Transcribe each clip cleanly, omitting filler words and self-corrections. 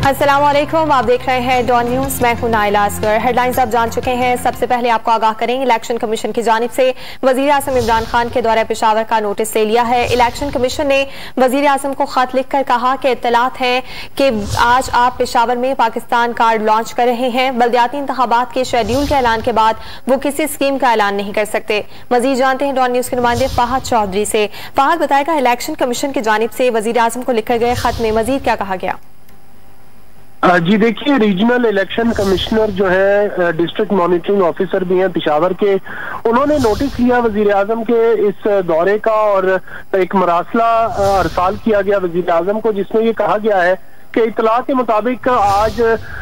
अस्सलाम वालेकुम, आप देख रहे हैं डॉन न्यूज। मैं हूं नाइला असगर। हेडलाइंस आप जान चुके हैं। सबसे पहले आपको आगाह करेंगे, इलेक्शन कमीशन की जानिब से वजीर आजम इमरान खान के दौरे पेशावर का नोटिस ले लिया है। इलेक्शन कमीशन ने वजीर आजम को खत लिखकर कहा कि इत्तलात है कि आज आप पेशावर में पाकिस्तान कार्ड लॉन्च कर रहे हैं। बल्दियाती इंतखाबात के शेड्यूल के ऐलान के बाद वो किसी स्कीम का ऐलान नहीं कर सकते। मजीद जानते हैं डॉन न्यूज के नुमाइंदे फहद चौधरी से। फहद, बताएगा इलेक्शन कमीशन की जानिब से वजीर आजम को लिखे गए खत में मजीद क्या कहा गया? जी देखिए, रीजनल इलेक्शन कमिश्नर जो है, डिस्ट्रिक्ट मॉनिटरिंग ऑफिसर भी हैं पेशावर के, उन्होंने नोटिस लिया वजीर आजम के इस दौरे का और एक मरासला अरसाल किया गया वजीर आजम को, जिसमें ये कहा गया है कि इतला के मुताबिक आज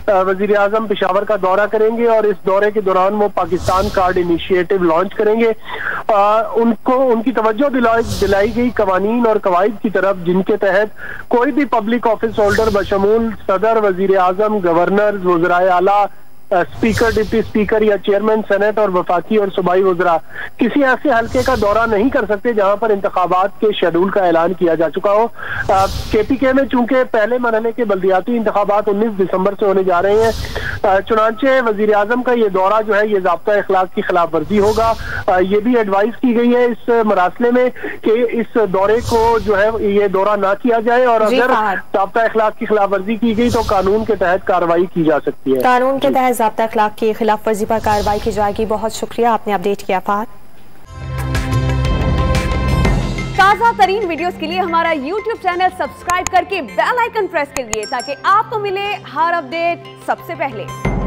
वजीर आजम पेशावर का दौरा करेंगे और इस दौरे के दौरान वो पाकिस्तान कार्ड इनिशिएटिव लॉन्च करेंगे। उनको उनकी तवज्जो दिलाई गई कवानीन और कवायद की तरफ, जिनके तहत कोई भी पब्लिक ऑफिस होल्डर बशमूल सदर, वजीर आजम, गवर्नर, वज़राए आला, स्पीकर, डिप्टी स्पीकर या चेयरमैन सेनेट और वफाकी और सूबाई वज़रा किसी ऐसे हल्के का दौरा नहीं कर सकते जहां पर इंतखाबात के शेड्यूल का ऐलान किया जा चुका हो। KPK में चूंकि पहले मरहले के बल्दियाती इंतखाबात 19 दिसंबर से होने जा रहे हैं, चुनांचे वजीर आजम का ये दौरा जो है ये ज़ाब्ता इखलाक की खिलाफ वर्जी होगा। ये भी एडवाइस की गई है इस मरासले में कि इस दौरे को जो है ये दौरा ना किया जाए और अगर ज़ाब्ता इखलाक की खिलाफ वर्जी की गई तो कानून के तहत कार्रवाई की जा सकती है। कानून के तहत ज़ाब्ता इखलाक की खिलाफ वर्जी पर कार्रवाई की जाएगी। बहुत शुक्रिया, आपने अपडेट किया फहद। ताज़ा तरीन वीडियोस के लिए हमारा YouTube चैनल सब्सक्राइब करके बेल आइकन प्रेस करिए ताकि आपको मिले हर अपडेट सबसे पहले।